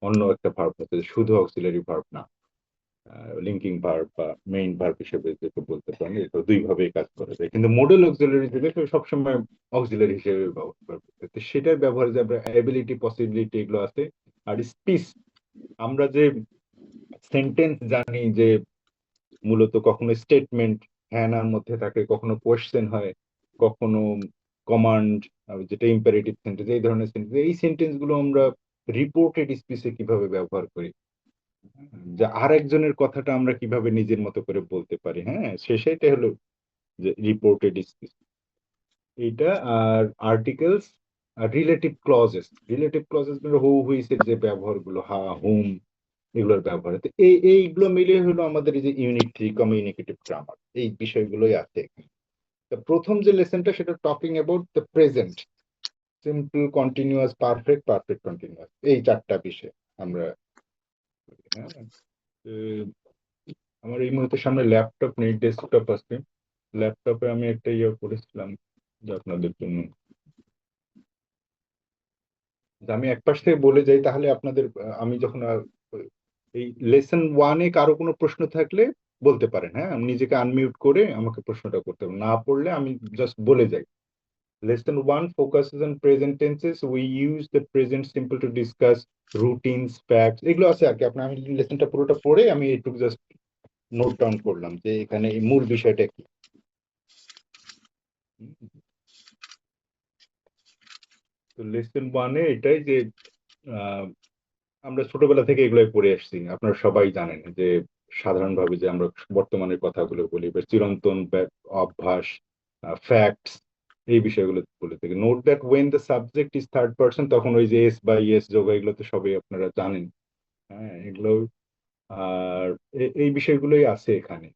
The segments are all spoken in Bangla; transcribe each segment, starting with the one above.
অন্য একটা ভার্ব হচ্ছে, শুধু অক্সিলারি ভার্ব না, লিঙ্কিং ভার্ব বা মেইন ভার্ব হিসেবে যেটা বলতে পারেন, এটা দুই ভাবে কাজ করা যায়, কিন্তু মডেল অক্সিলারি থেকে সবসময় অক্সিলারি হিসেবে ব্যবহার করবে। তো সেটার ব্যবহারে যে আমরা অ্যাবিলিটি, পসিবিলিটি এগুলো আছে। আর স্পিচ, আমরা যে সেন্টেন্স জানি যে মূলত কখনো স্টেটমেন্ট হ্যাঁ নার মধ্যে থাকে, কখনো কোয়েশ্চেন হয়, কখনো কমান্ড, যেটা ইম্পারেটিভ সেন্টেন্স, এই ধরনের সেন্টেন্স, এই সেন্টেন্স গুলো আমরা রিপোর্টেড স্পিচে কিভাবে ব্যবহার করি, যে আরেকজনের কথাটা আমরা কিভাবে নিজের মতো করে বলতে পারি, হ্যাঁ সেটাই হলো যে রিপোর্টেড স্পিচ এইটা। আর আর্টিকেলস আর রিলেটিভ ক্লজেস মানে হু হুইস এর যে ব্যবহারগুলো, হা, হুম, এগুলোর ব্যবহার, তো এইগুলো মিলিয়ে হলো আমাদের এই যে ইউনিট 3 কমিউনিকেটিভ গ্রামার, এই বিষয়গুলোই আছে এখানে। তো প্রথম যে লেসনটা সেটা talking about the present, simple, continuous, perfect, perfect continuous, এই চারটা বিষয় আমরা, হ্যাঁ। তো আমার এই মুহূর্তে সামনে ল্যাপটপ নেই, ডেস্কটপ আছে। ল্যাপটপে আমি একটা ইয়ে করেছিলাম যে আপনাদের জন্য, যে আমি এক পাশ থেকে বলে যাই, তাহলে আপনাদের আমি যখন এই লেসন ওয়ানে কারো কোনো প্রশ্ন থাকলে বলতে পারেন, হ্যাঁ আমি নিজেকে আনমিউট করে আমাকে প্রশ্নটা করতে হবে, না পড়লে আমি জাস্ট বলে যাই। Lesson one focuses on present tenses. We use the present simple to discuss routines, facts, এগুলো আছে আর কি। আপনার, আমি লেসনটা পুরোটা পড়ে আমি একটু জাস্ট নোট ডাউন করলাম যে এখানে এই মূল বিষয়টা কি। তো লেসন ওয়ানে এটাই যে আহ, আমরা ছোটবেলা থেকে এগুলোই পড়ে আসছি, আপনারা সবাই জানেন যে সাধারণভাবে যে আমরা বর্তমানের কথাগুলো বলি বা চিরন্তন অভ্যাস, ফ্যাক্টস, এই বিষয়গুলো বলে থেকে। Note that when the subject is third person, তখন ওই যে এস বা ইয়েস যোগ, এগুলো তো সবাই আপনারা জানেন, হ্যাঁ এগুলো। আর এই বিষয়গুলোই আছে এখানে।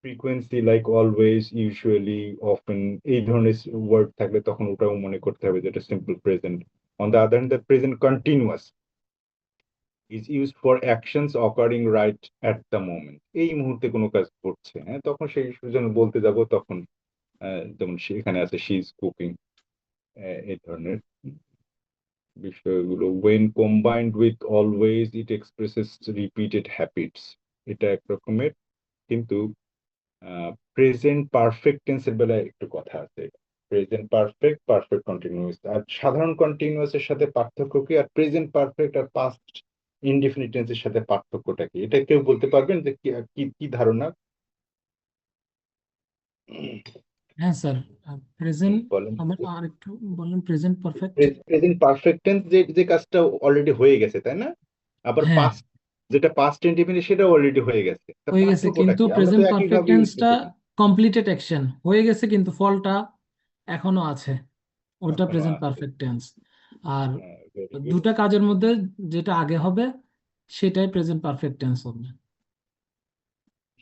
Frequency like always, usually, often, এই ধরনের ওয়ার্ড থাকলে তখন ওটাও মনে করতে হবে যেটা simple present. On the other hand, the present continuous is used for actions occurring right at the moment, এই মুহূর্তে কোনো কাজ করছে, হ্যাঁ তখন সেই জন্য বলতে যাব তখন, যেমন এখানে আছে শি ইজ কুকিং, এই ধরনের বিষয়গুলো। when combined with always it expresses repeated habits, এটা এক রকমের। কিন্তু প্রেজেন্ট পারফেক্ট টেন্সের বেলায় একটু কথা আছে। প্রেজেন্ট পারফেক্ট, পারফেক্ট কন্টিনিউয়াস, আর সাধারণ কন্টিনিউয়াস এর সাথে পার্থক্য কি, আর প্রেজেন্ট পারফেক্ট আর পাস্ট ইনডিফিনিট টেন্সের সাথে পার্থক্যটা কি, এটা কেউ বলতে পারবেন যে কি কি কি ধারণা? হ্যাঁ স্যার, প্রেজেন্ট বলেন। আমার আর একটু বলেন, present perfect. Present perfect tense যে যে কাজটা অলরেডি হয়ে গেছে, তাই না? আবার হ্যাঁ, পাস্ট, যেটা পাস্ট ইনডিফিনিট, সেটাও অলরেডি হয়ে গেছে, তা হয়ে গেছে, পার্থক্যটা কিন্তু কি? আমরা তো প্রেজেন্ট পারফেক্ট একইভাবে ইউজ টেন্সটা করতে পারি। কমপ্লিটেড অ্যাকশন হয়ে গেছে, কিন্তু ফলটা এখনো আছে, ওটা এখনো প্রেজেন্ট আছে। Perfect tense. Are very good. দুটা কাজের মধ্যে যেটা আগে হবে সেটাই প্রেজেন্ট পারফেক্ট টেন্স হবে।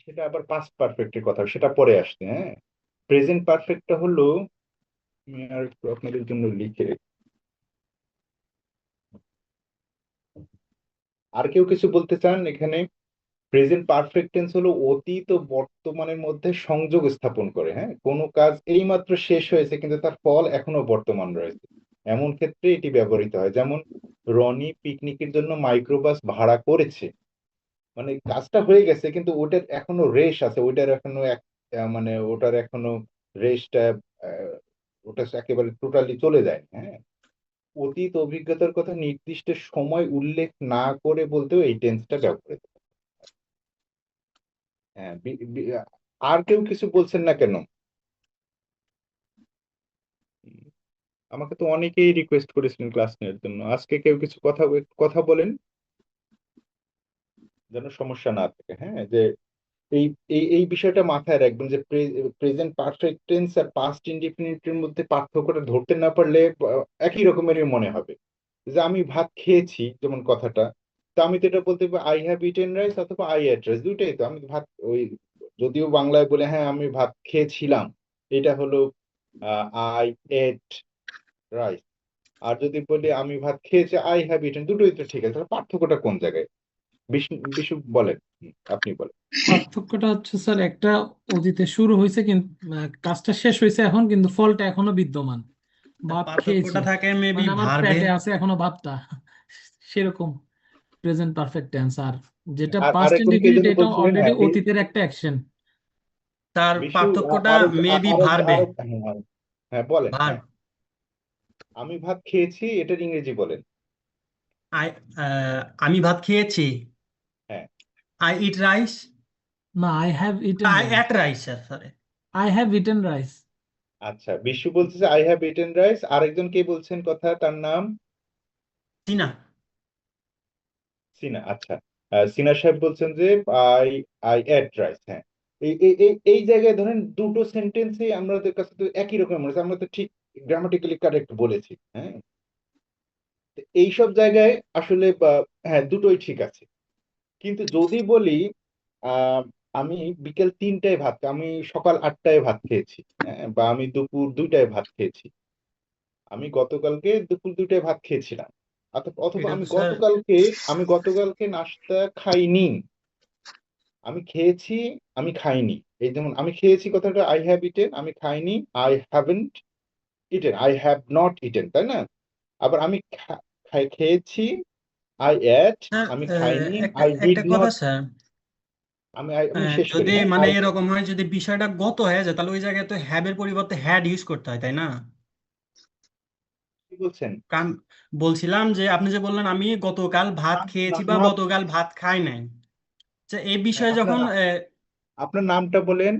সেটা আবার পাস্ট পারফেক্টের কথা, সেটা পরে আসছে, হ্যাঁ। প্রেজেন্ট পারফেক্টটা হলো, আমি আর একটু আপনাদের জন্য লিখে আর কেউ কিছু বলতে চান এখানে? প্রেজেন্ট পারফেক্ট টেন্স হলো অতীত ও বর্তমানের মধ্যে সংযোগ স্থাপন করে, হ্যাঁ কোনো কাজ এইমাত্র শেষ হয়েছে কিন্তু তার ফল এখনো বর্তমান রয়েছে, এমন ক্ষেত্রে এটি ব্যবহৃত হয়। যেমন রনি পিকনিকের জন্য মাইক্রোবাস ভাড়া করেছে, মানে কাজটা হয়ে গেছে কিন্তু ওটার এখনো রেশ আছে, ওটার এখনো মানে ওটার এখনো রেশটা, ওটা একেবারে টোটালি চলে যায়, হ্যাঁ। অতীত অভিজ্ঞতার কথা নির্দিষ্ট সময় উল্লেখ না করে বলতেও এই টেন্সটা ব্যবহৃত হয়। হ্যাঁ, আর কেউ কিছু বলছেন না কেন? আমাকে তো অনেকেই রিকোয়েস্ট করেছিলেন ক্লাস নেওয়ার জন্য, আজকে কেউ কিছু কথা কথা বলেন, যেন সমস্যা না থাকে, হ্যাঁ। যে এই এই বিষয়টা মাথায় রাখবেন যে প্রেজেন্ট পারফেক্ট টেন্স আর পাস্ট ইনডিফিনিটের মধ্যে পার্থক্যটা ধরতে না পারলে একই রকমেরই মনে হবে। যে আমি ভাত খেয়েছি, যেমন কথাটা, তো আমি তো এটা বলতে পারি আই হ্যাভ ইটেন রাইস অথবা আই এট রাইস, দুইটাই তো। আমি ভাত ওই, যদিও বাংলায় বলে হ্যাঁ আমি ভাত খেয়েছিলাম, এটা হলো আই এট রাইস। আর যদি বলি আমি ভাত খেয়েছি আই হ্যাভ ইটেন, দুটোই তো ঠিক আছে, তাহলে পার্থক্যটা কোন জায়গায়? বিষ্ণু বিশু বলেন, আপনি বলেন। পার্থক্যটা হচ্ছে স্যার, একটা অতীতে শুরু হয়েছে কিন্তু কাজটা শেষ হয়েছে এখন, কিন্তু ফলটা এখনো বিদ্যমান। ভাত খেয়েছি পার্থক্যটা থাকে মেবি মানে আমার ভার্বে। পেটে আছে এখনো ভাতটা, সেরকম। প্রেজেন্ট পারফেক্ট টেন্স, আর যেটা আর পাস্ট আরেকজন কে ইনডিফিনিট যেন এটা বলছিলেন, অলরেডি হ্যাঁ অতীতের একটা অ্যাকশন। তার বিশু পার্থক্যটা আরেক মেবি আরেক ভার্বে। আরেক হ্যাঁ হ্যাঁ হ্যাঁ, বলেন ভার্ব। হ্যাঁ। আমি ভাত খেয়েছি, এটার ইংরেজি বলেন। আই আমি ভাত খেয়েছি। হ্যাঁ, আই ইট রাইস। না, I have eaten I rice. Ate rice, sorry. I have eaten rice. আচ্ছা, বিশু বলছে যে আই হ্যাভ ইটেন রাইস। আরেকজন কে বলছেন কথা, তার নাম টিনা। সিনা। আচ্ছা, সিনা সাহেব বলছেন যে আই আই এট রাইস। হ্যাঁ, এই জায়গায় ধরেন দুটো সেন্টেন্সে আমাদের কাছে তো একই রকম মনে হচ্ছে, আমরা তো ঠিক গ্রামাটিক্যালি কারেক্ট বলেছি। হ্যাঁ, তো এইসব জায়গায় আসলে হ্যাঁ দুটোই ঠিক আছে। কিন্তু যদি বলি আহ আমি বিকেল 3টায় ভাত, আমি সকাল 8টায় ভাত খেয়েছি, হ্যাঁ, বা আমি দুপুর 2টায় ভাত খেয়েছি, আমি গতকালকে দুপুর 2টায় ভাত খেয়েছিলাম, অথবা এটা আমি তো স্যার, গতকালকে নাস্তা খাইনি, আমি খেয়েছি, আমি খাইনি। এই যেমন আমি খেয়েছি কথাটা আই হ্যাভ ইটেন, আমি খাইনি I haven't eaten, I have not eaten, তাই না? আবার আমি খেয়েছি আই এট, স্যার আমি খাইনি একটা আই ডিড একটা কথা নট। স্যার। আমি শেষ করি, যদি হ্যাঁ। মানে এরকম হয়, যদি বিষয়টা গত হয়ে যায়, তাহলে ওই জায়গায় তো হ্যাবের পরিবর্তে হ্যাড ইউজ করতে হয়, তাই না? কি বলছেন? কারণ বলছিলাম যে আপনি যে বললেন আমি গতকাল ভাত খেয়েছি বা নাম, গতকাল ভাত খাই নাই, যে এই হ্যাঁ, বিষয়ে আপনার যখন আপনার নামটা বলেন।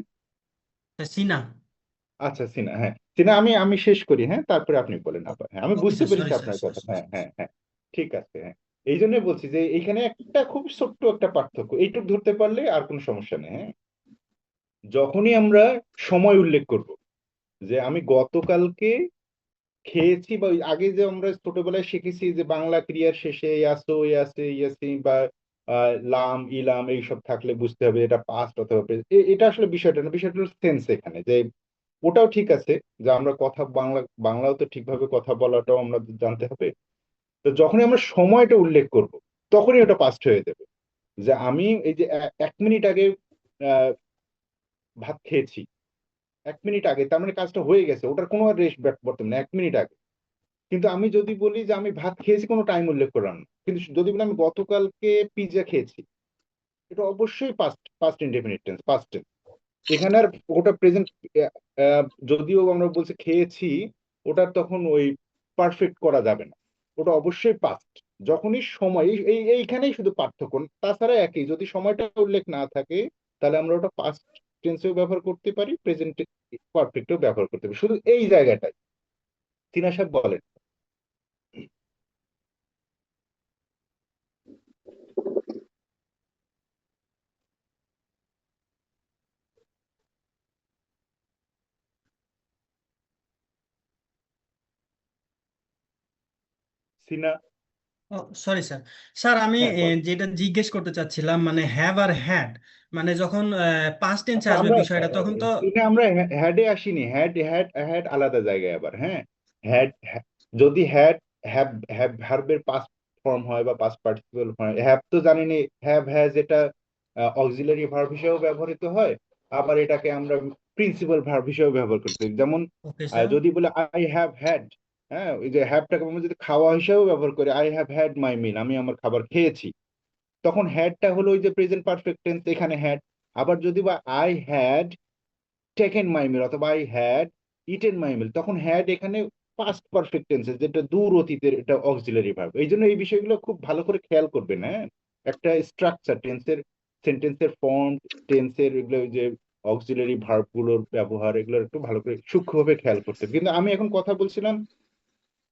সিনা। আচ্ছা, সিনা, হ্যাঁ সিনা, আমি আমি শেষ করি, হ্যাঁ, তারপরে আপনি বলেন আবার। হ্যাঁ, আমি ওকে বুঝতে স্যার, পেরেছি সরি স্যার, আপনার সরি কথা, স্যার। হ্যাঁ হ্যাঁ হ্যাঁ, ঠিক আছে, হ্যাঁ। এই জন্য বলছি যে এইখানে একটা খুব ছোট্ট একটা পার্থক্য, এইটুকু ধরতে পারলে আর কোনো সমস্যা নেই। হ্যাঁ, যখনই আমরা সময় উল্লেখ করব, যে আমি গতকালকে খেয়েছি, বা ওই আগে যে আমরা ছোটবেলায় শিখেছি যে বাংলা ক্রিয়ার শেষে ইয়াসো ইয়াসে ইয়াসি বা লাম ইলাম এইসব থাকলে বুঝতে হবে এটা পাস্ট অথবা present। এটা আসলে বিষয়টা না, বিষয়টা হলো সেন্স এখানে, যে ওটাও ঠিক আছে, যে আমরা কথা বাংলাও তো ঠিকভাবে কথা বলাটাও আমরা জানতে হবে। তো যখনই আমরা সময়টা উল্লেখ করব, তখনই ওটা পাস্ট হয়ে যাবে। যে আমি এই যে 1 মিনিট আগে আহ, ভাত খেয়েছি, 1 মিনিট আগে, তার মানে কাজটা হয়ে গেছে, ওটার কোনো রেস্ট বর্তমানে 1 মিনিট আগে। কিন্তু আমি যদি বলি যে আমি ভাত খেয়েছি, কোনো টাইম উল্লেখ করলাম না, কিন্তু যদি বলি আমি গতকালকে পিৎজা খেয়েছি, এটা অবশ্যই past past indefinite tense, past tense. এখানে আর ওটা প্রেজেন্ট, যদিও আমরা বলছি খেয়েছি, ওটা তখন ওই পারফেক্ট করা যাবে না, ওটা অবশ্যই পাস্ট। যখনই সময় এইখানেই শুধু পার্থক্য, তাছাড়া একই। যদি সময়টা উল্লেখ না থাকে, তাহলে আমরা ওটা পাস্ট টেন্সেও ব্যবহার করতে পারি, প্রেজেন্ট পারফেক্টেও ব্যবহার করতে পারি, শুধু এই জায়গাটাই। তিনা সাহেব বলেন। সিনা, ও সরি স্যার। স্যার আমি হ্যাঁ বলেন। যেটা জিজ্ঞেস করতে চাচ্ছিলাম, মানে হ্যাভ আর হ্যাড, মানে যখন পাস্ট টেন্সে আচ্ছা, আসবে আমরা বিষয়টা, তখন তো সিনা আমরা হ্যাডে আসিনি, হ্যাড হ্যাড হ্যাড আলাদা জায়গায় আবার, হ্যাঁ। হ্যাড, যদি হ্যাড হ্যাভ হ্যাভ ভার্বের পাস্ট ফর্ম হয় বা পাস্ট পার্টিসিপল হয়, হ্যাভ তো জানেনি, হ্যাভ হ্যাজ এটা অক্সিলারি ভার্ব হিসেবেও ব্যবহৃত হয়, আবার এটাকে আমরা প্রিন্সিপাল ভার্ব হিসেবে ব্যবহার করতে পারি। যেমন ওকে স্যার। যদি বলে আই হ্যাভ হ্যাড, হ্যাঁ, ওই যে হ্যাভটাকে আমরা যদি খাওয়া হিসেবেও ব্যবহার করি, আই হ্যাভ হ্যাড মাই মিল, আমি আমার খাবার খেয়েছি, তখন হ্যাডটা হলো ওই যে প্রেজেন্ট পারফেক্ট টেন্স, এখানে হ্যাড। আবার যদি বা আই হ্যাড টেকেন মাই মিল অথবা আই হ্যাড ইটেন মাই মিল, তখন হ্যাড এখানে পাস্ট পারফেক্ট টেন্সেস, যেটা দূর অতীতের, এটা অক্সিলারি ভার্ব। এই জন্য এই বিষয়গুলো খুব ভালো করে খেয়াল করবেন, হ্যাঁ। একটা স্ট্রাকচার টেন্সের, সেন্টেন্সের ফর্ম, টেন্সের এগুলো, ওই যে অক্সিলারি ভার্ব গুলোর ব্যবহার, এগুলো একটু ভালো করে সূক্ষ্মভাবে খেয়াল করতে হবে। কিন্তু আমি এখন কথা বলছিলাম,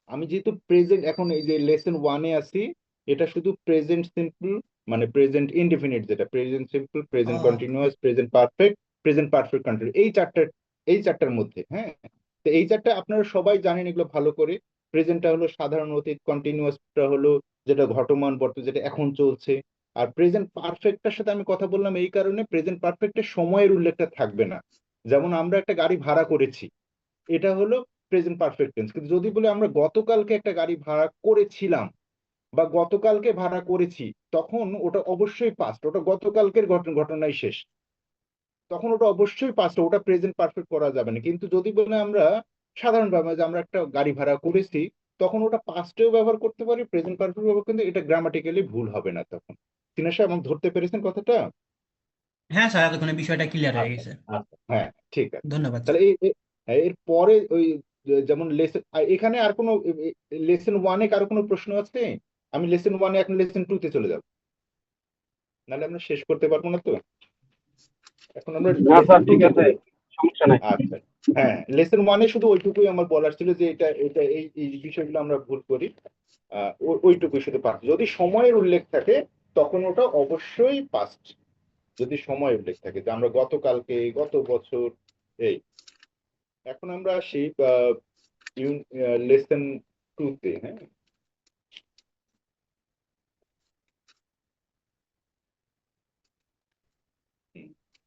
আমি যেহেতু প্রেজেন্ট এখন এই যে লেসন 1-এ আছি, এটা শুধু প্রেজেন্ট সিম্পল, মানে প্রেজেন্ট ইনডিফিনিট, যেটা প্রেজেন্ট সিম্পল, প্রেজেন্ট ও কন্টিনিউয়াস, প্রেজেন্ট পারফেক্ট কন্টিনিউয়াস, এই চারটার মধ্যে, হ্যাঁ। তো এই চারটা আপনারা সবাই জানেন এগুলো ভালো করে। প্রেজেন্টটা হলো সাধারণ অতীত, কন্টিনিউয়াসটা হলো যেটা ঘটমান বর্তমান, যেটা এখন চলছে। আর প্রেজেন্ট পারফেক্টটার সাথে আমি কথা বললাম এই কারণে, প্রেজেন্ট পারফেক্টের সময়ের উল্লেখটা থাকবে না। যেমন আমরা একটা গাড়ি ভাড়া করেছি, এটা হলো প্রেজেন্ট পারফেক্ট টেন্স। কিন্তু যদি বলে আমরা গতকালকে একটা গাড়ি ভাড়া করেছিলাম বা গতকালকে ভাড়া করেছি, তখন ওটা অবশ্যই পাস্ট, ওটা গতকালকের ঘটনাই শেষ, তখন ওটা অবশ্যই পাস্ট, ওটা প্রেজেন্ট পারফেক্ট করা যাবে না। কিন্তু যদি বলে আমরা সাধারণভাবে যে আমরা একটা গাড়ি ভাড়া করেছি, তখন ওটা পাস্টেও ব্যবহার করতে পারি, প্রেজেন্ট পারফেক্ট ব্যবহার কিন্তু এটা গ্রামাটিক্যালি ভুল হবে না তখন। তিনা সাহেব আমাকে ধরতে পেরেছেন কথাটা? হ্যাঁ স্যার, এতক্ষণে বিষয়টা ক্লিয়ার হয়ে আচ্ছা গেছে। আচ্ছা, হ্যাঁ ঠিক আছে। ধন্যবাদ স্যার। তাহলে হ্যাঁ, এর পরে ওই যেমন লেসন, এখানে আর কোনো লেসন ওয়ানে কারো কোনো প্রশ্ন আছে? আমি লেসন ওয়ানে এখন লেসন টু তে চলে যাব, নাহলে আমরা শেষ করতে পারবো না তো। এখন আমরা না লেসন স্যার, টু ঠিক তে আছে, চলে। সমস্যা নাই। আচ্ছা, হ্যাঁ লেসন ওয়ানে শুধু ওইটুকুই আমার বলার ছিল যে এটা এটা এই এই বিষয়গুলো আমরা ভুল করি। ওইটুকুই শুধু পাস, যদি সময়ের উল্লেখ থাকে তখন ওটা অবশ্যই পাস্ট। যদি সময় উল্লেখ থাকে যে আমরা গতকালকে, গত বছর, এই। এখন আমরা আসি লেসন টু তে। হ্যাঁ,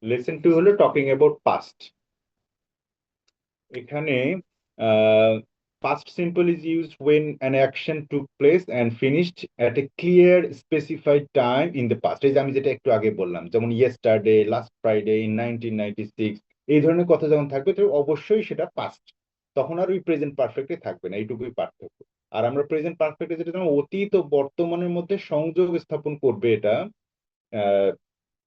লেসন টু হলো টকিং অ্যাবাউট পাস্ট। এখানে past simple is used when an action took place and finished at a clear specified time in the past। এই যে আমি যেটা একটু আগে বললাম, যেমন yesterday, last Friday, in 1996, এই ধরনের কথা যখন থাকবে তো অবশ্যই সেটা পাস্ট। তখন আর ওই প্রেজেন্ট পারফেক্টে থাকবে না, এইটুকুই পার্থক্য। আর আমরা প্রেজেন্ট পারফেক্টে যেটা যেমন অতীত ও বর্তমানের মধ্যে সংযোগ স্থাপন করবে, এটা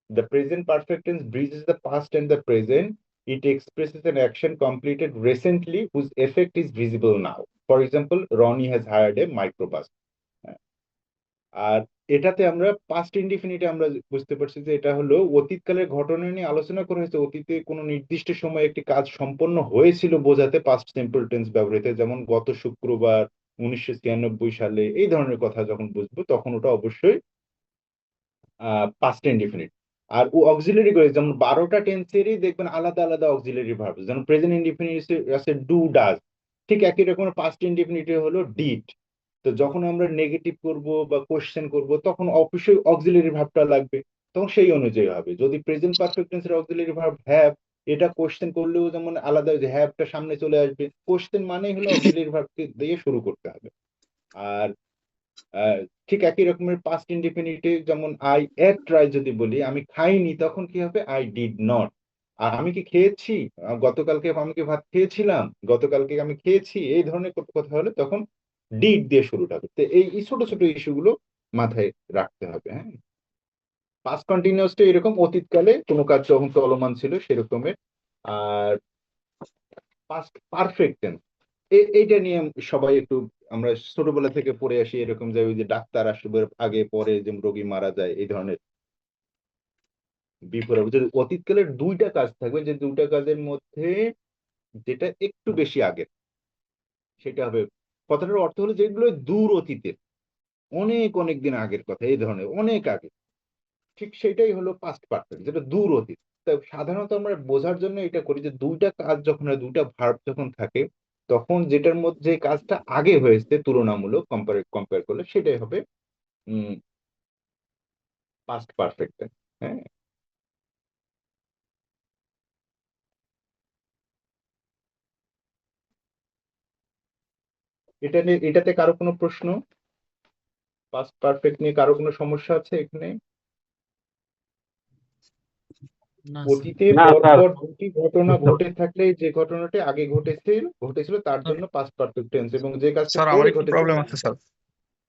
the present perfect tense bridges the past and the present. It expresses an action completed recently whose effect is visible now. For example, Ronnie has hired a microbus. আর এটাতে আমরা পাস্ট ইনডিফিনিটে আমরা বুঝতে পারছি যে এটা হলো অতীতকালের ঘটনা নিয়ে আলোচনা করা হয়েছে, অতীতে কোনো নির্দিষ্ট সময়ে একটি কাজ সম্পন্ন হয়েছিল বোঝাতে পাস্ট সিম্পল টেন্স ব্যবহৃত, যেমন গত শুক্রবার 1996 সালে, এই ধরনের কথা যখন বুঝবো তখন ওটা অবশ্যই পাস্ট ইনডিফিনিট। আর ও অক্সিলারি করে, যেমন 12টা টেন্সেরই দেখবেন আলাদা আলাদা অক্সিলারি ভার্ব, যেমন প্রেজেন্ট ইনডিফিনিট আছে ডু ডাজ, ঠিক একই রকম পাস্ট ইনডিফিনিট হলো ডিড। তো যখন আমরা নেগেটিভ করব বা কোশ্চেন করব তখন অবশ্যই অক্সিলারি ভার্বটা লাগবে, তখন সেই অনুযায়ী হবে। যদি প্রেজেন্ট পারফেক্ট টেন্সের অক্সিলারি ভার্ব হ্যাভ, এটা কোশ্চেন করলেও যেমন আলাদা, যে হ্যাভটা সামনে চলে আসবে, কোশ্চেন মানেই হলো অক্সিলারি ভার্বকে দিয়ে শুরু করতে হবে। আর ঠিক একই রকমের পাস্ট ইনডিফিনিটে যেমন আই এট ট্রাই যদি বলি আমি খাইনি, তখন কি হবে? I did not. আর আমি কি খেয়েছি? গতকালকে আমি কি ভাত খেয়েছিলাম? গতকালকে আমি খেয়েছি, এই ধরনের কথা হলে তখন ডিড দিয়ে শুরুটা হবে। তো এই ছোট ছোট ইস্যুগুলো মাথায় রাখতে হবে। হ্যাঁ, পাস্ট কন্টিনিউয়াসটা এরকম অতীতকালে কোনো কাজ যখন চলমান ছিল সেরকমের। আর পাস্ট পারফেক্ট টেন্স, এইটা নিয়ে সবাই একটু, আমরা ছোটবেলা থেকে পড়ে আসি এরকম, যে ওই যে ডাক্তার আসবে আগে পরে যে রোগী মারা যায়, এই ধরনের বিপরীত যদি অতীতকালের দুইটা কাজ থাকবে, যে দুইটা কাজের মধ্যে যেটা একটু বেশি আগে, সেটা হবে, কথাটার অর্থ হলো যেগুলো দূর অতীতের, অনেক অনেক দিন আগের কথা, এই ধরনের অনেক আগে, ঠিক সেটাই হলো পাস্ট পারফেক্ট, যেটা দূর অতীত। তা সাধারণত আমরা বোঝার জন্য এটা করি যে দুইটা কাজ যখন হয়, দুইটা ভার্ব যখন থাকে, তখন যেটার মধ্যে কাজটা আগে হয়েছে তুলনামূলক কম্পেয়ার করলে সেটাই হবে পাস্ট পারফেক্ট। হ্যাঁ, এটা নিয়ে, এটাতে কারো কোনো প্রশ্ন? পাস্ট পারফেক্ট নিয়ে কারো কোনো সমস্যা আছে এখানে? না স্যার। অতীতে না স্যার, পরপর দুটি ঘটনা বুঝতে ঘটে থাকলে যে ঘটনাটি আগে ঘটেছিল তার জন্য পাস্ট পারফেক্ট টেন্স, এবং যে কাজটা স্যার আমার পরে একটু ঘটেছে প্রবলেম আছে স্যার।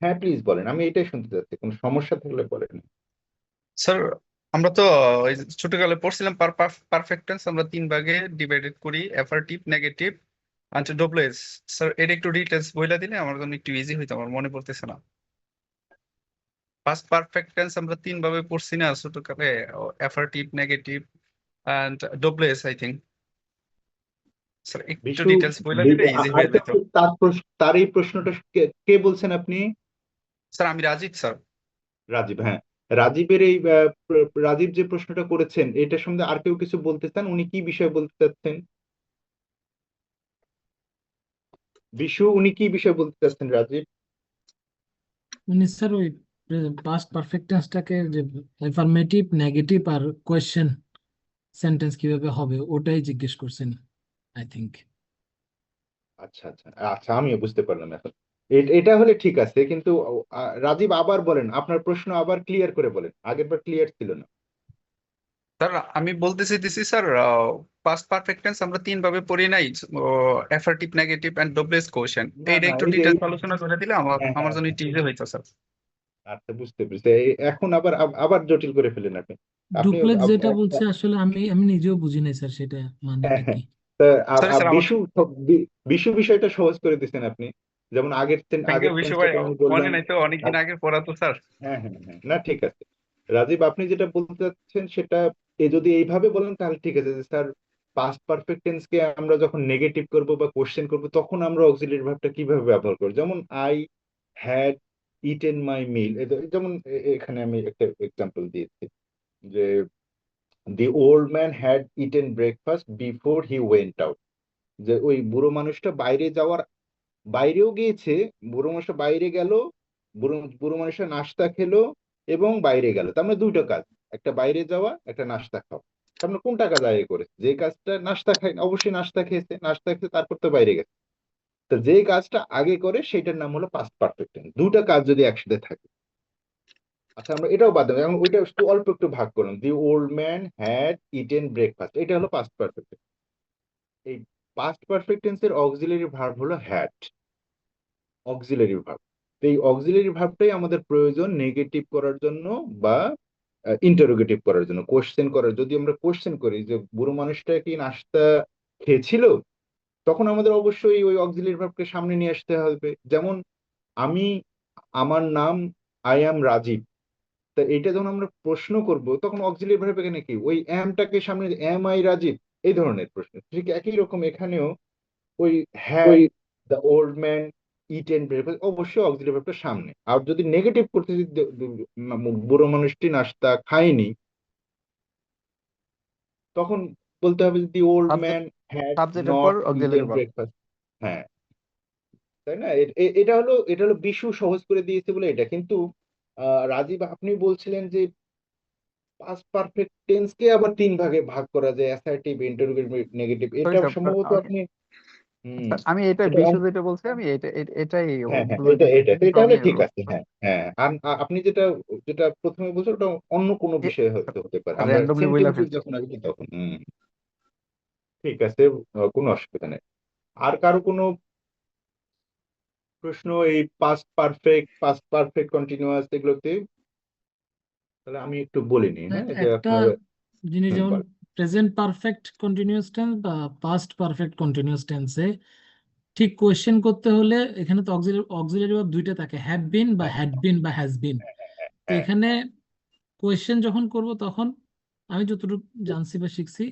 হ্যাঁ প্লিজ বলেন, আমি এটাই শুনতে চাচ্ছি, কোনো সমস্যা থাকলে বলেন। স্যার আমরা তো ওই যে ছোটকালে পড়ছিলাম পারফেক্ট টেন্স আমরা তিন ভাগে ডিভাইডেড করি, অ্যাফারটিভ, নেগেটিভ আর ডবল-এস। স্যার এটা একটু ডিটেলস বইলা দিলে আমার জন্য একটু ইজি হইতো, আমার মনে পড়তেছে না। পাস্ট পারফেক্ট টেন্স আমরা তিন ভাবে পড়ছি না ছোটকালে, affirmative, negative and double S I think. Sir একটু বিশু, ডিটেলস বইলা দিলে ইজি হয়ে যেত। তার এই প্রশ্নটা কে বলছেন আপনি? স্যার আমি রাজীব স্যার। রাজীব, হ্যাঁ। রাজীবের এই রাজীব যে প্রশ্নটা করেছেন এটা সম্বন্ধে আর কেউ কিছু বলতে চান? উনি কি বিষয়ে বলতে চাচ্ছেন? বিশু, উনি কি বিষয়ে বলতে চাচ্ছেন রাজীব? মানে স্যার ওই পাস্ট পারফেক্ট টেন্সটাকে যে অ্যাফার্মেটিভ, নেগেটিভ আর কোয়েশ্চেন সেন্টেন্স কিভাবে হবে ওটাই জিজ্ঞেস করছেন আই থিংক। আচ্ছা আচ্ছা আচ্ছা, আমিও বুঝতে পারলাম এখন। এটা হলে ঠিক আছে, কিন্তু রাজীব আবার বলেন, আপনার প্রশ্ন আবার ক্লিয়ার করে বলেন, আগেরবার ক্লিয়ার ছিল না। স্যার আমি বলতে চাইতেছি স্যার পাস্ট পারফেক্ট টেন্স আমরা তিন ভাবে পড়ি নাই, অ্যাফার্টিভ, নেগেটিভ এন্ড ডবল কোশ্চেন। না এইটা না একটু এই যে ডিটেলস আলোচনা করে দিলে আমার হ্যাঁ আমার হ্যাঁ জন্য হ্যাঁ একটু ইজি হইতো স্যার। আচ্ছা বুঝতে পেরেছি এখন আবার আবার জটিল করে ফেলেন আপনি আপনি ডুপ্লেক্স যেটা বলছে আসলে আমি আমি নিজেও বুঝি নাই স্যার, সেটা হ্যাঁ মানেটা হ্যাঁ কি? তা সরি স্যার, আমার বিশু বিষয়টা সহজ করে দিচ্ছেন আপনি যেমন থ্যাংক ইউ আগের বিশু ভাই, টেন্সটাকে আমি মনে বললাম নাই তো, অনেকদিন আগে পড়া তো স্যার। হ্যাঁ হ্যাঁ হ্যাঁ না ঠিক আছে রাজীব আপনি যেটা বলতে চাচ্ছেন সেটা যদি এইভাবে বলেন তাহলে ঠিক আছে যে স্যার পাস্ট পারফেক্ট টেন্স কে আমরা যখন নেগেটিভ করব বা কোশ্চেন করব তখন আমরা অক্সিলারি ভার্বটা কিভাবে ব্যবহার করব যেমন আই হ্যাড ইটেন মাই মিল যেমন এখানে আমি একটা এক্সাম্পল দিয়েছি যে the old man had eaten breakfast before he went out যে ওই বুড়ো মানুষটা বাইরেও গিয়েছে বুড়ো মানুষটা বাইরে গেল বুড়ো বুড়ো মানুষটা নাস্তা খেলো এবং বাইরে গেল তার মানে দুইটা কাজ একটা বাইরে যাওয়া একটা নাস্তা খাওয়া তার মানে কোনটা কাজ আগে করেছে যে কাজটা নাস্তা খাই অবশ্যই নাস্তা খেয়েছে তারপর তো বাইরে গেছে তো যে কাজটা আগে করে সেটার নাম হলো পাস্ট পারফেক্ট টেন্স দুটা কাজ যদি একসাথে থাকে আচ্ছা আমরা এটাও বাদ দেবো এখন ওইটা একটু অল্প একটু ভাগ করলাম the old man had eaten breakfast এটা হলো পাস্ট পারফেক্ট এই পাস্ট পারফেক্ট টেন্সের অক্সিলারি ভার্ব হলো হ্যাড অক্সিলারি ভার্ব তো এই অক্সিলারি ভার্বটাই আমাদের প্রয়োজন নেগেটিভ করার জন্য বা ইন্টারোগেটিভ করার জন্য কোশ্চেন করার যদি আমরা কোশ্চেন করি যে বুড়ো মানুষটা কি নাস্তা খেয়েছিল তখন আমাদের অবশ্যই ওই অক্সিলারি ভার্বকে সামনে নিয়ে আসতে হবে যেমন আমি আমার নাম আই অ্যাম রাজীব তা এটা যখন আমরা প্রশ্ন করব তখন অক্সিলারি ভার্ব এখানে কি ওই অ্যামটাকে সামনে অ্যাম আই রাজীব এই ধরনের প্রশ্ন ঠিক একই রকম এখানেও ওই had the old man eaten breakfast অবশ্যই অক্সিলারি ভার্বটা সামনে আর যদি নেগেটিভ করতে যদি বুড়ো মানুষটি নাস্তা খায়নি তখন বলতে হবে দি ওল্ড ম্যান হ্যাড সাবজেক্টের পর not auxiliary eaten verb. Breakfast হ্যাঁ তাই না এটা হলো বিশু সহজ করে দিয়েছে বলে এটা কিন্তু রাজীব আপনি বলছিলেন যে পাস্ট পারফেক্ট টেন্স কে আবার তিন ভাগে ভাগ করা যায় অ্যাসার্টিভ ইন্টারোগেটিভ নেগেটিভ সরি এটা স্যার, সম্ভবত আপনি হুম আমি এটা এটা বিশু যেটা বলছে আমি এটাই হ্যাঁ হ্যাঁ ভুল হইতেছে, এটা কিন্তু হলে আমি ঠিক আছে হ্যাঁ হ্যাঁ আর আপনি যেটা যেটা প্রথমে বলছেন ওটা অন্য কোনো বিষয় হয়তো হতে পারে আমরা র্যান্ডমলি বইলা সেন্টেন্সেস ফেলছি। যখন আসবে তখন ঠিক আছে কোনো অসুবিধা নেই আর কারো কোনো প্রশ্ন এই পাস্ট পারফেক্ট কন্টিনিউয়াস এগুলোতে তাহলে আমি একটু বলিনি হ্যাঁ যে একটা আপনার জিনিস যেমন বল প্রেজেন্ট পারফেক্ট কন্টিনিউয়াস টেন্স বা পাস্ট পারফেক্ট কন্টিনিউয়াস টেন্সে ঠিক কোয়েশ্চেন করতে হলে এখানে তো অক্সিলারি ভার্ব দুইটা থাকে, হ্যাভ বিন বা হ্যাঁ হ্যাড বিন বা হ্যাজ বিন। তো হ্যাঁ এখানে কোয়েশ্চেন যখন করব তখন আমি যতটুকু জানছি বা শিখছি,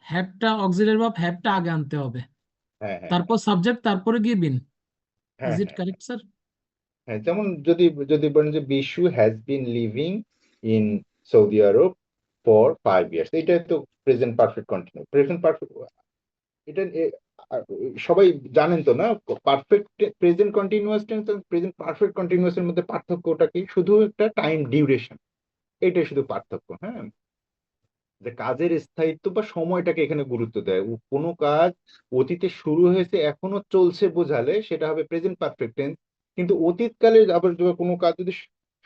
হ্যাভটা অক্সিলারি ভার্ব হ্যাভটা আগে আনতে হবে, হ্যাঁ হ্যাঁ তারপর সাবজেক্ট, তারপরে গিয়ে বিন। ইজ হ্যাঁ ইট হ্যাঁ কারেক্ট স্যার? হ্যাঁ যেমন যদি বলেন যে Bishu has been living in Saudi Arab for 5 years এটা তো present perfect continue present perfect এটা সবাই জানেন তো না পারফেক্ট প্রেজেন্ট কন্টিনিউয়াস টেন্স এবং প্রেজেন্ট পারফেক্ট কন্টিনিউয়াস এর মধ্যে পার্থক্যটা কি শুধু একটা টাইম ডিউরেশন এটাই শুধু পার্থক্য হ্যাঁ যে কাজের স্থায়িত্ব বা সময়টাকে এখানে গুরুত্ব দেয় কোনো কাজ অতীতে শুরু হয়েছে এখনো চলছে বোঝালে সেটা হবে প্রেজেন্ট পারফেক্ট টেন্স কিন্তু অতীতকালে আবার কোনো কাজ যদি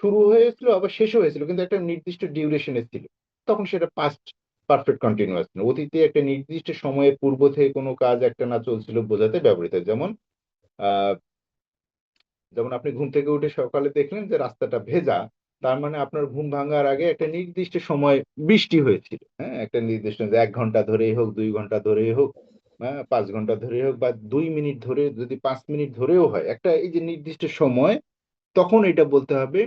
শুরু হয়েছিল আবার শেষও হয়েছিল কিন্তু একটা নির্দিষ্ট ডিউরেশনে ছিল তখন সেটা পাস্ট পারফেক্ট কন্টিনিউয়াস অতীতে একটা নির্দিষ্ট সময়ের পূর্ব থেকে কোনো কাজ একটা না চলছিল বোঝাতে ব্যবহৃত হয়। যেমন আহ যেমন আপনি ঘুম থেকে উঠে সকালে দেখলেন যে রাস্তাটা ভেজা তার মানে আপনার ঘুম ভাঙার আগে একটা নির্দিষ্ট সময় বৃষ্টি হয়েছিল হ্যাঁ একটা নির্দিষ্ট 1 ঘন্টা ধরেই হোক 2 ঘন্টা ধরেই হোক 5 ঘন্টা ধরেই হোক বা 2 মিনিট ধরে যদি 5 মিনিট ধরেও হয় একটা এই যে নির্দিষ্ট সময় তখন এটা বলতে হবে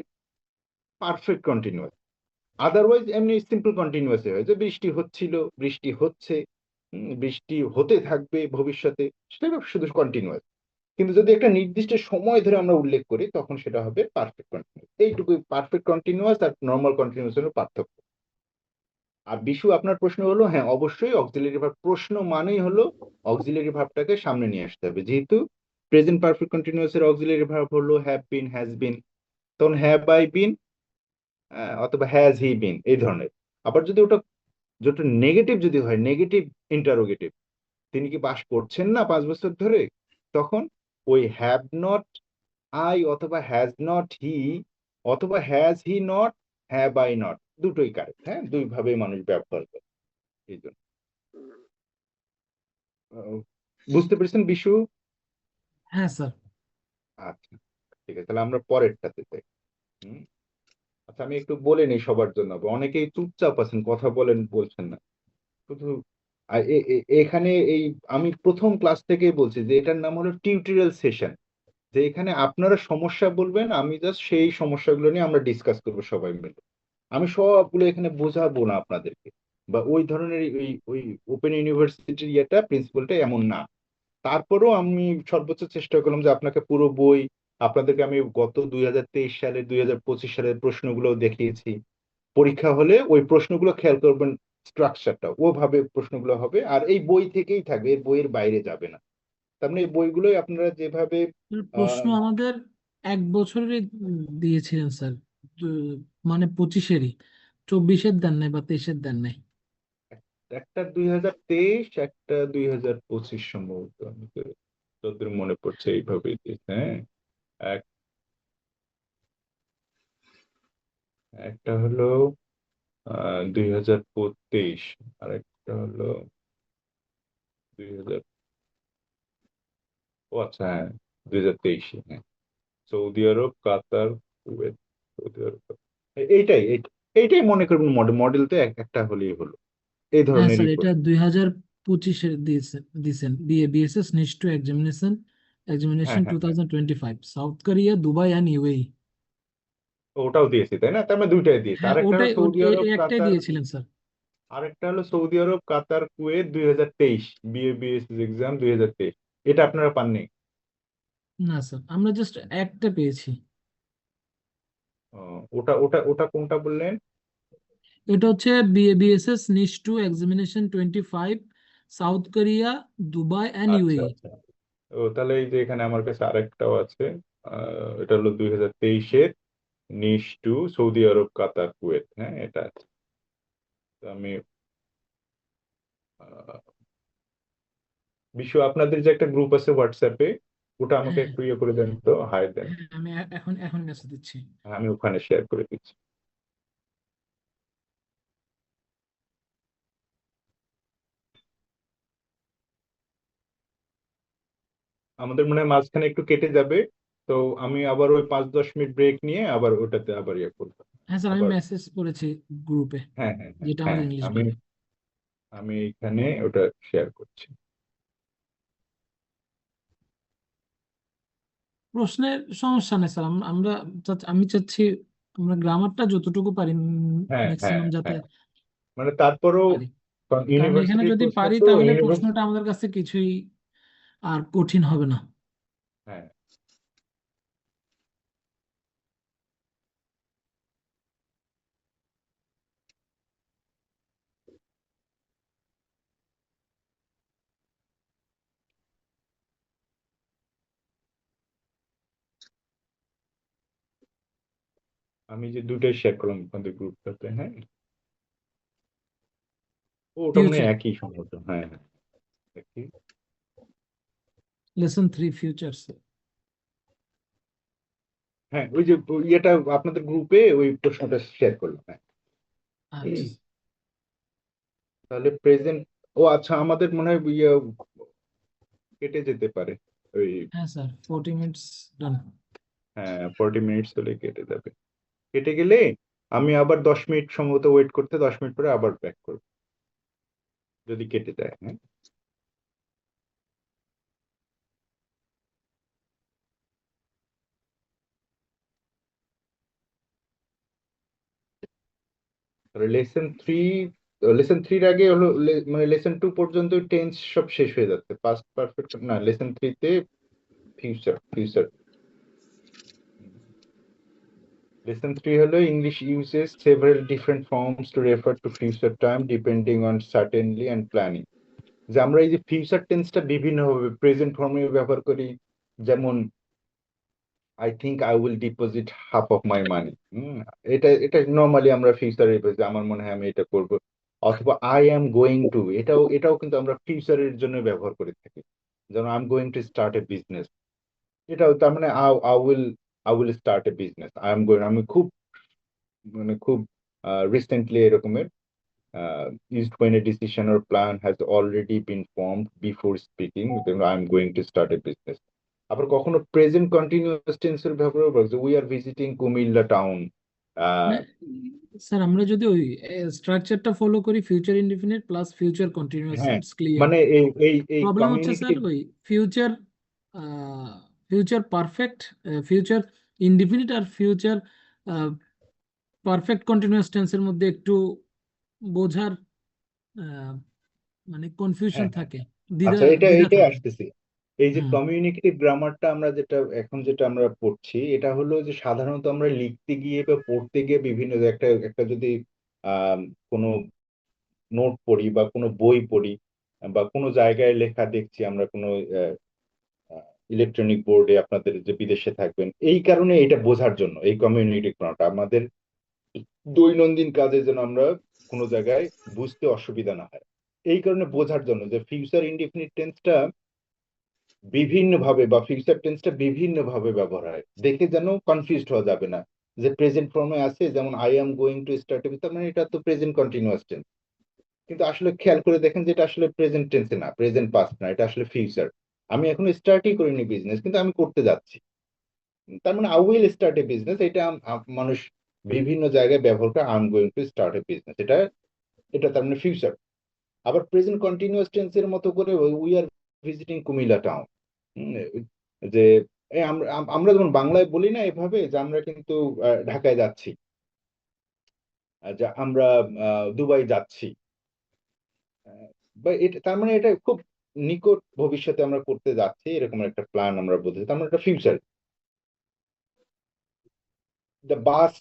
পারফেক্ট কন্টিনিউয়াস আদারওয়াইজ এমনি সিম্পল কন্টিনিউয়াস হয় যে বৃষ্টি হচ্ছিল বৃষ্টি হচ্ছে বৃষ্টি হতে থাকবে ভবিষ্যতে সেটা শুধু কন্টিনিউয়াস কিন্তু যদি একটা নির্দিষ্ট সময় ধরে আমরা উল্লেখ করি তখন সেটা হবে পারফেক্ট কন্টিনিউয়াস এইটুকুই পারফেক্ট কন্টিনিউয়াস আর নর্মাল কন্টিনিউয়াসের পার্থক্য আর বিশু আপনার প্রশ্ন হলো হ্যাঁ অবশ্যই অক্সিলারি ভার্ব প্রশ্ন মানেই হলো অক্সিলারি ভার্বটাকে সামনে নিয়ে আসতে হবে যেহেতু প্রেজেন্ট পারফেক্ট কন্টিনিউয়াসের অক্সিলারি ভার্ব হলো হ্যাভ বিন হ্যাজ বিন তখন হ্যাভ আই বিন অথবা হ্যাজ হি বিন এই ধরনের আবার যদি ওটা যেটা নেগেটিভ যদি হয় নেগেটিভ ইন্টারোগেটিভ তিনি কি বাস করছেন না 5 বছর ধরে তখন ওই হ্যাভ নট আই অথবা হ্যাজ নট হি অথবা হ্যাজ হি নট হ্যাঁ বাই নট দুটোই কারেক্ট, হ্যাঁ দুই ভাবে মানুষ ব্যবহার করে এই জন্য। আহ, বুঝতে পেরেছেন বিশু? হ্যাঁ স্যার। আচ্ছা ঠিক আছে, তাহলে আমরা পরেরটাতে যাই। হুম, আচ্ছা আমি একটু বলে নিই সবার জন্য, অনেকেই চুপচাপ আছেন, কথা বলছেন না শুধু। এখানে এই আমি প্রথম ক্লাস থেকেই বলছি যে এটার নাম হলো টিউটোরিয়াল সেশন, যে এখানে আপনারা সমস্যা বলবেন, আমি জাস্ট সেই সমস্যাগুলো নিয়ে আমরা ডিসকাস করবো সবাই মিলে। আমি সবগুলো এখানে বোঝাবো না আপনাদেরকে, বা ওই ধরনের ওই ওই ওপেন ইউনিভার্সিটির ইয়েটা প্রিন্সিপালটা এমন না। তারপরেও আমি সর্বোচ্চ চেষ্টা করলাম যে আপনাকে পুরো বই, আপনাদেরকে আমি গত 2023 সালের 2025 সালের প্রশ্নগুলো দেখিয়েছি। পরীক্ষা হলে ওই প্রশ্নগুলো খেয়াল করবেন, স্ট্রাকচারটা ওভাবে প্রশ্নগুলো হবে, আর এই বই থেকেই থাকবে, এর বইয়ের বাইরে যাবে না। তার মানে এই বইগুলোই আপনারা যেভাবে প্রশ্ন আমাদের 1 বছরেরই দিয়েছিলেন স্যার, মানে 25-এরই, 24-এর দেন নাই বা 23-এর দেন নাই। একটা 2023, একটা 2025 সম্ভবত, আমি তো যতদূর মনে পড়ছে এইভাবে দিয়েছে। হ্যাঁ, এক- একটা হলো 2023, আর একটা হলো 2000, ও আচ্ছা হ্যাঁ 2023, হ্যাঁ সৌদি আরব, কাতার, কুয়েত, সৌদি আরব, এইটাই মনে করবেন মডেল, মডেল তো একটা হলেই হলো, এই হ্যাঁ স্যার, ধরনেরই এটা প্রশ্ন। 2025-এর দিয়েছেন বিএসএস নিচ টু এক্সামিনেশন হ্যাঁ এক্সামিনেশন হ্যাঁ হ্যাঁ, 2025 south Korea, Dubai and UAE. ওটাও দিয়েছি তাই না, তার মানে দুইটাই দিয়েছি। হ্যাঁ, আরেকটা হলো ওটাই সৌদি আরব, এই একটাই কাতার, দিয়েছিলেন স্যার। আরেকটা হলো সৌদি আরব, কাতার, কুয়েত 2023, বিএসএস এক্সাম 2023, এটা আপনারা পাননি? না স্যার, আমরা জাস্ট একটা পেয়েছি। ও, ওটা ওটা ওটা কোনটা বললেন? এটা হচ্ছে বিএসএস নিচ to examination 25 South Korea, Dubai and আচ্ছা ইউএই। আচ্ছা, ও তাহলে এই যে এখানে আমার কাছে আরেকটাও আছে, এটা হলো 2023-এর নিচ টু সৌদি আরব, কাতার, কুয়েত, হ্যাঁ এটা আছে। তো আমি আহ, বিশ্ব, আপনাদের যে একটা গ্রুপ আছে হোয়াটসঅ্যাপে, ওটা আমাকে হ্যাঁ একটু ইয়ে করে দেন তো, হাই দেন। হ্যাঁ, আমি এখন মেসেজ দিচ্ছি। আমি ওখানে শেয়ার করে দিচ্ছি। আমাদের মনে হয় মাঝখানে একটু কেটে যাবে, তো আমি আবার ওই 5-10 মিনিট ব্রেক নিয়ে আবার ওটাতে আবার ইয়ে করবো। হ্যাঁ স্যার, আমি আবার মেসেজ করেছি গ্রুপে, হ্যাঁ হ্যাঁ হ্যাঁ যেটা হ্যাঁ, আমাদের ইংলিশ আমি বলে। আমি এখানে ওটা শেয়ার করছি। প্রশ্নের সমস্যা নেই স্যার, আমরা আমি চাচ্ছি আমরা গ্রামারটা যতটুকু পারি হ্যাঁ হ্যাঁ ম্যাক্সিমাম যাতে হ্যাঁ, মানে তারপরেও পারি। কারণ এখানে ইউনিভার্সিটির যদি প্রশ্ন পারি তো তাহলে ইউনিভার্সিটি। প্রশ্নটা আমাদের কাছে কিছুই আর কঠিন হবে না। হ্যাঁ, আমি যে দুইটাই শেয়ার করলাম আপনাদের গ্রুপটাতে, হ্যাঁ ওটা মনে হয় ফিউচার, একই সম্ভবত, হ্যাঁ হ্যাঁ একই। Lesson 3 future. হ্যাঁ ওই যে ইয়েটা আপনাদের গ্রুপে ওই প্রশ্নটা শেয়ার করলাম, হ্যাঁ। আচ্ছা। তাহলে প্রেজেন্ট, ও আচ্ছা আমাদের মনে হয় ইয়ে কেটে যেতে পারে ওই, হ্যাঁ স্যার, 40 মিনিটস ডান। হ্যাঁ 40 মিনিটস হলে কেটে যাবে। কেটে গেলে আমি আবার 10 মিনিট সম্ভবত ওয়েট করতে, 10 মিনিট পরে আবার ব্যাক করবো যদি কেটে যায়, হ্যাঁ। লেসন থ্রির আগে হলো মানে লেসন 2 পর্যন্ত টেন্স সব শেষ হয়ে যাচ্ছে, পাস্ট পারফেক্ট না, লেসন 3-তে ফিউচার ফিউচার। লেসন 3 হলো English uses several different forms two refer to future time depending on certainly and planning. যে আমরা এই যে ফিউচার টেন্সটা বিভিন্নভাবে প্রেজেন্ট ফর্মে ব্যবহার করি, যেমন I think I will deposit half of my money, এটা এটা নর্মালি আমরা ফিউচারে, আমার মনে হয় আমি এটা করব। অথবা আই অ্যাম গোয়িং টু, এটাও কিন্তু আমরা ফিউচারের জন্য ব্যবহার করে থাকি, যেমন I am going to start A business, এটাও তার মানে I will start A business, I am going, আমি খুব মানে খুব রিসেন্টলি এরকমের used when a decision or plan has already been formed before speaking, then I'm going to start a business. আবার কখনো প্রেজেন্ট কন্টিনিউয়াস টেন্সের ব্যাপারেও বলছে we are visiting Comilla town. না স্যার, আমরা যদি ওই স্ট্রাকচারটা ফলো করি, future indefinite plus future continuous হ্যাঁ, ইটস ক্লিয়ার। মানে এই প্রবলেম হচ্ছে স্যার কমিউনিকেটিভ, ওই future future perfect, future indefinite আর ফিউচার পারফেক্ট কন্টিনিউয়াস টেন্সের মধ্যে একটু বোঝার মানে কনফিউশন হ্যাঁ হ্যাঁ, থাকে, দ্বিধা আচ্ছা দ্বিধা এইটাই থাকে। আসতেছি। এই যে হুম কমিউনিকেটিভ গ্রামারটা আমরা যেটা আমরা পড়ছি, এটা হলো যে সাধারণত আমরা লিখতে গিয়ে বা পড়তে গিয়ে বিভিন্ন একটা একটা যদি আহ কোনো নোট পড়ি বা কোনো বই পড়ি বা কোনো জায়গায় লেখা দেখছি আমরা কোনো ইলেকট্রনিক বোর্ডে, আপনাদের যে বিদেশে থাকবেন, এই কারণে এটা বোঝার জন্য এই কমিউনিটি গ্রামারটা আমাদের দৈনন্দিন কাজে যেন আমরা কোনো জায়গায় বুঝতে অসুবিধা না হয়, এই কারণে বোঝার জন্য যে ফিউচার ইনডিফিনিট টেন্সটা বিভিন্ন ভাবে বা ফিউচার টেন্সটা বিভিন্ন ভাবে ব্যবহার হয়, দেখে যেন কনফিউজড হওয়া যাবে না। যে প্রেজেন্ট ফর্মে আছে যেমন I am going to start, তার মানে এটা তো প্রেজেন্ট কন্টিনিউয়াস টেন্স, কিন্তু আসলে খেয়াল করে দেখেন যে এটা আসলে প্রেজেন্ট টেন্সে না, প্রেজেন্ট পাস্ট না, এটা আসলে ফিউচার। আমি এখনো স্টার্টই করিনি বিজনেস, কিন্তু আমি করতে যাচ্ছি, তার মানে I will start A business, এটা মানুষ বিভিন্ন জায়গায় ব্যবহার করে I am going to start A business, এটা এটা তার মানে ফিউচার। আবার প্রেজেন্ট কন্টিনিউয়াস টেন্সের মতো করে we are visiting Comilla town, যে আমরা আমরা যেমন বাংলায় বলি না এভাবে যে আমরা কিন্তু ঢাকায় যাচ্ছি, যে আমরা দুবাই যাচ্ছি, বা এটা তার মানে এটা খুব নিকট ভবিষ্যতে আমরা করতে যাচ্ছি, এরকম একটা প্ল্যান আমরা বলতে, তার মানে এটা ফিউচার। The bus